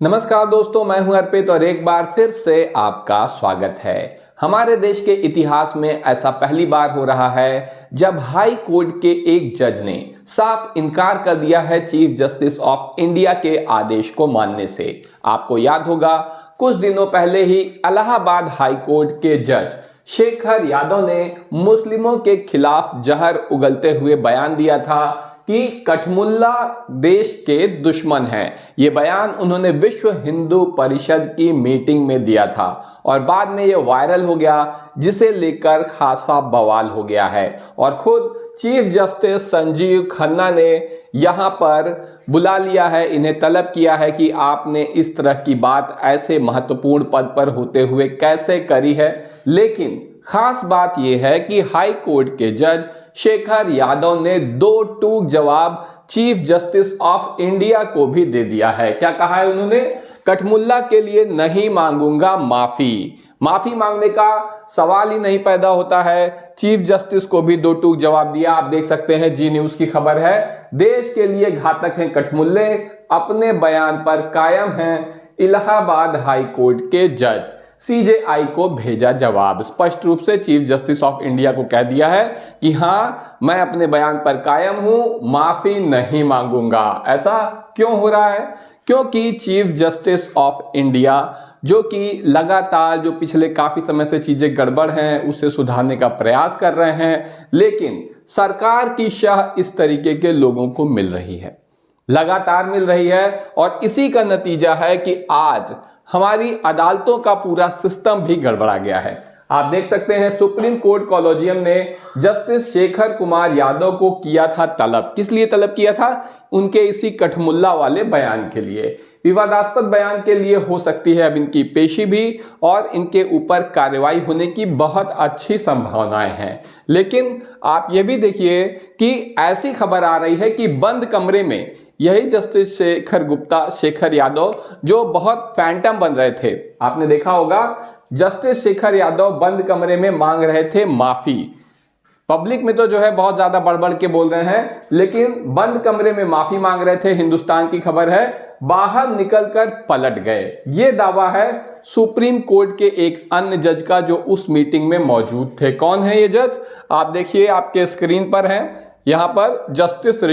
नमस्कार दोस्तों, मैं हूं अर्पित और एक बार फिर से आपका स्वागत है। हमारे देश के इतिहास में ऐसा पहली बार हो रहा है जब हाई कोर्ट के एक जज ने साफ इनकार कर दिया है चीफ जस्टिस ऑफ इंडिया के आदेश को मानने से। आपको याद होगा, कुछ दिनों पहले ही इलाहाबाद हाई कोर्ट के जज शेखर यादव ने मुस्लिमों के खिलाफ जहर उगलते हुए बयान दिया था कि कठमुल्ला देश के दुश्मन हैं। ये बयान उन्होंने विश्व हिंदू परिषद की मीटिंग में दिया था और बाद में ये वायरल हो गया, जिसे लेकर खासा बवाल हो गया है। और खुद चीफ जस्टिस संजीव खन्ना ने यहाँ पर बुला लिया है, इन्हें तलब किया है कि आपने इस तरह की बात ऐसे महत्वपूर्ण पद पर होते हुए कैसे करी है। लेकिन खास बात यह है कि हाई कोर्ट के जज शेखर यादव ने दो टूक जवाब चीफ जस्टिस ऑफ इंडिया को भी दे दिया है। क्या कहा है उन्होंने? कठमुल्ला के लिए नहीं मांगूंगा माफी मांगने का सवाल ही नहीं पैदा होता है। चीफ जस्टिस को भी दो टूक जवाब दिया। आप देख सकते हैं, जी न्यूज की खबर है, देश के लिए घातक हैं कठमुल्ले, अपने बयान पर कायम हैं इलाहाबाद हाई कोर्ट के जज। सीजेआई को भेजा जवाब। स्पष्ट रूप से चीफ जस्टिस ऑफ इंडिया को कह दिया है कि हाँ, मैं अपने बयान पर कायम हूं, माफी नहीं मांगूंगा। ऐसा क्यों हो रहा है? क्योंकि चीफ जस्टिस ऑफ इंडिया जो कि लगातार जो पिछले काफी समय से चीजें गड़बड़ हैं उसे सुधारने का प्रयास कर रहे हैं, लेकिन सरकार की शाह इस तरीके के लोगों को मिल रही है, लगातार मिल रही है। और इसी का नतीजा है कि आज हमारी अदालतों का पूरा सिस्टम भी गड़बड़ा गया है। आप देख सकते हैं, सुप्रीम कोर्ट कॉलेजियम ने जस्टिस शेखर कुमार यादव को किया था तलब। किस लिए तलब किया था? उनके इसी कठमुल्ला वाले बयान के लिए, विवादास्पद बयान के लिए हो सकती है अब इनकी पेशी भी, और इनके ऊपर कार्रवाई होने की बहुत अच्छी संभावनाएं हैं। लेकिन आप ये भी देखिए कि ऐसी खबर आ रही है कि बंद कमरे में यही जस्टिस शेखर यादव जो बहुत फैंटम बन रहे थे, आपने देखा होगा, जस्टिस शेखर यादव बंद कमरे में मांग रहे थे माफी। पब्लिक में तो जो है बहुत ज्यादा बढ़ के बोल रहे हैं, लेकिन बंद कमरे में माफी मांग रहे थे। हिंदुस्तान की खबर है, बाहर निकलकर पलट गए। ये दावा है सुप्रीम कोर्ट के एक अन्य जज का जो उस मीटिंग में मौजूद थे। कौन है ये जज? आप देखिए, आपके स्क्रीन पर है यहां पर जस्टिस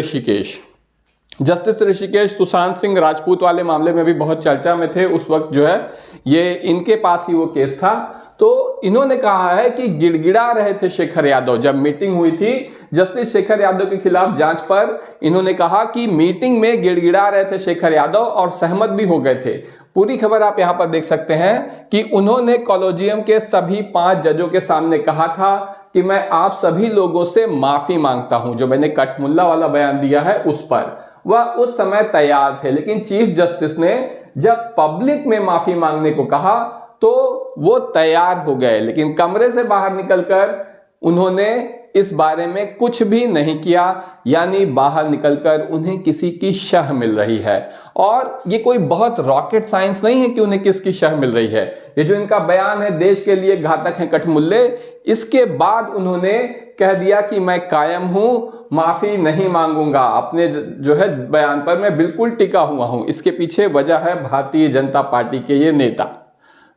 ऋषिकेश सुशांत सिंह राजपूत वाले मामले में भी बहुत चर्चा में थे। उस वक्त जो है ये इनके पास ही वो केस था। तो इन्होंने कहा है कि गिड़गिड़ा रहे थे शेखर यादव। जब मीटिंग हुई थी जस्टिस शेखर यादव के खिलाफ जांच पर, इन्होंने कहा कि मीटिंग में गिड़गिड़ा रहे थे शेखर यादव और सहमत भी हो गए थे। पूरी खबर आप यहां पर देख सकते हैं कि उन्होंने कॉलेजियम के सभी 5 जजों के सामने कहा था कि मैं आप सभी लोगों से माफी मांगता हूं, जो मैंने कठमुल्ला वाला बयान दिया है उस पर। वह उस समय तैयार थे, लेकिन चीफ जस्टिस ने जब पब्लिक में माफी मांगने को कहा तो वो तैयार हो गए, लेकिन कमरे से बाहर निकलकर उन्होंने इस बारे में कुछ भी नहीं किया। यानी बाहर निकलकर उन्हें किसी की शह मिल रही है। और ये कोई बहुत रॉकेट साइंस नहीं है कि उन्हें किसकी शह मिल रही है। ये जो इनका बयान है, देश के लिए घातक है कठमुल्ले, इसके बाद उन्होंने कह दिया कि मैं कायम हूं, माफी नहीं मांगूंगा। अपने जो है बयान पर मैं बिल्कुल टिका हुआ हूं। इसके पीछे वजह है भारतीय जनता पार्टी के ये नेता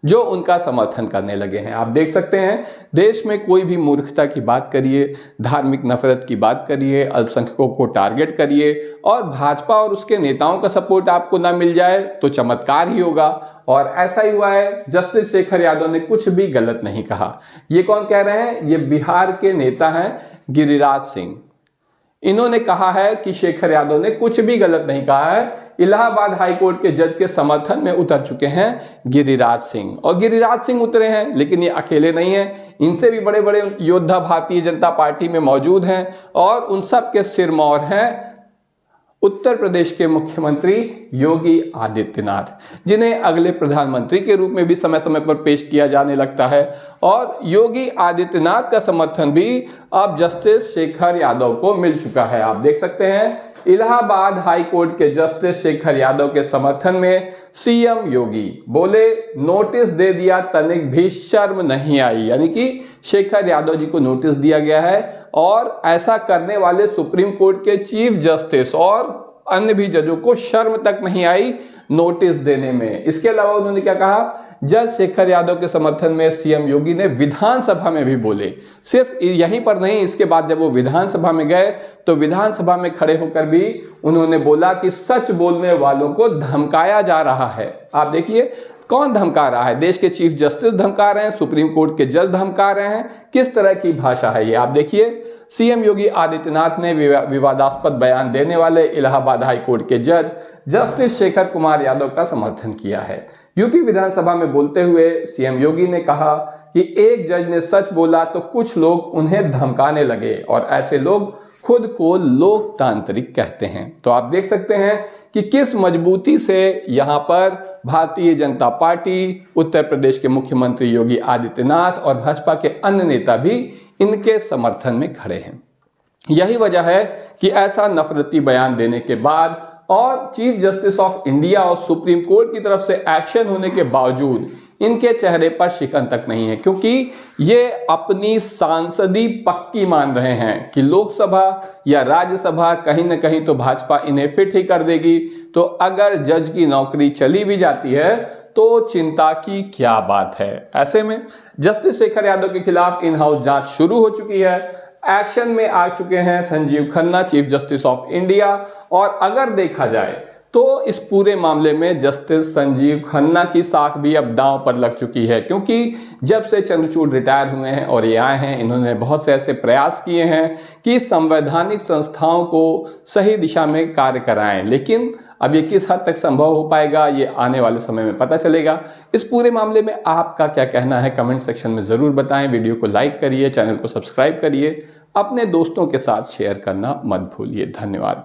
जो उनका समर्थन करने लगे हैं। आप देख सकते हैं, देश में कोई भी मूर्खता की बात करिए, धार्मिक नफरत की बात करिए, अल्पसंख्यकों को टारगेट करिए और भाजपा और उसके नेताओं का सपोर्ट आपको ना मिल जाए तो चमत्कार ही होगा। और ऐसा ही हुआ है। जस्टिस शेखर यादव ने कुछ भी गलत नहीं कहा। ये कौन कह रहे हैं? ये बिहार के नेता हैं गिरिराज सिंह। इन्होंने कहा है कि शेखर यादव ने कुछ भी गलत नहीं कहा है। इलाहाबाद हाई कोर्ट के जज के समर्थन में उतर चुके हैं गिरिराज सिंह। और गिरिराज सिंह उतरे हैं, लेकिन ये अकेले नहीं हैं, इनसे भी बड़े बड़े योद्धा भारतीय जनता पार्टी में मौजूद हैं। और उन सब के सिरमौर हैं उत्तर प्रदेश के मुख्यमंत्री योगी आदित्यनाथ, जिन्हें अगले प्रधानमंत्री के रूप में भी समय समय पर पेश किया जाने लगता है। और योगी आदित्यनाथ का समर्थन भी अब जस्टिस शेखर यादव को मिल चुका है। आप देख सकते हैं, इलाहाबाद हाई कोर्ट के जस्टिस शेखर यादव के समर्थन में सीएम योगी बोले, नोटिस दे दिया, तनिक भी शर्म नहीं आई। यानी कि शेखर यादव जी को नोटिस दिया गया है और ऐसा करने वाले सुप्रीम कोर्ट के चीफ जस्टिस और अन्य भी जजों को शर्म तक नहीं आई नोटिस देने में। इसके अलावा उन्होंने क्या कहा, जज शेखर यादव के समर्थन में सीएम योगी ने विधानसभा में भी बोले। सिर्फ यहीं पर नहीं, इसके बाद जब वो विधानसभा में गए तो विधानसभा में खड़े होकर भी उन्होंने बोला कि सच बोलने वालों को धमकाया जा रहा है। आप देखिए कौन धमका रहा है, देश के चीफ जस्टिस धमका रहे हैं, सुप्रीम कोर्ट के जज धमका रहे हैं। किस तरह की भाषा है ये, आप देखिए। सीएम योगी आदित्यनाथ ने विवादास्पद बयान देने वाले इलाहाबाद हाई कोर्ट के जज जस्टिस शेखर कुमार यादव का समर्थन किया है। यूपी विधानसभा में बोलते हुए सीएम योगी ने कहा कि एक जज ने सच बोला तो कुछ लोग उन्हें धमकाने लगे और ऐसे लोग खुद को लोकतांत्रिक कहते हैं। तो आप देख सकते हैं कि किस मजबूती से यहाँ पर भारतीय जनता पार्टी, उत्तर प्रदेश के मुख्यमंत्री योगी आदित्यनाथ और भाजपा के अन्य नेता भी इनके समर्थन में खड़े हैं। यही वजह है कि ऐसा नफरती बयान देने के बाद और चीफ जस्टिस ऑफ इंडिया और सुप्रीम कोर्ट की तरफ से एक्शन होने के बावजूद इनके चेहरे पर शिकन तक नहीं है, क्योंकि ये अपनी सांसदी पक्की मान रहे हैं कि लोकसभा या राज्यसभा कहीं ना कहीं तो भाजपा इन्हें फिट ही कर देगी। तो अगर जज की नौकरी चली भी जाती है तो चिंता की क्या बात है। ऐसे में जस्टिस शेखर यादव के खिलाफ इन हाउस जांच शुरू हो चुकी है। एक्शन में आ चुके हैं Sanjeev Khanna, chief justice of India. और अगर देखा जाए तो इस पूरे मामले में जस्टिस संजीव खन्ना की साख भी अब दांव पर लग चुकी है, क्योंकि जब से चंद्रचूड़ रिटायर हुए हैं और ये आए हैं, इन्होंने बहुत से ऐसे प्रयास किए हैं कि संवैधानिक संस्थाओं को सही दिशा में कार्य कराएं। लेकिन अब ये किस हद तक संभव हो पाएगा, ये आने वाले समय में पता चलेगा। इस पूरे मामले में आपका क्या कहना है, कमेंट सेक्शन में ज़रूर बताएं। वीडियो को लाइक करिए, चैनल को सब्सक्राइब करिए, अपने दोस्तों के साथ शेयर करना मत भूलिए। धन्यवाद।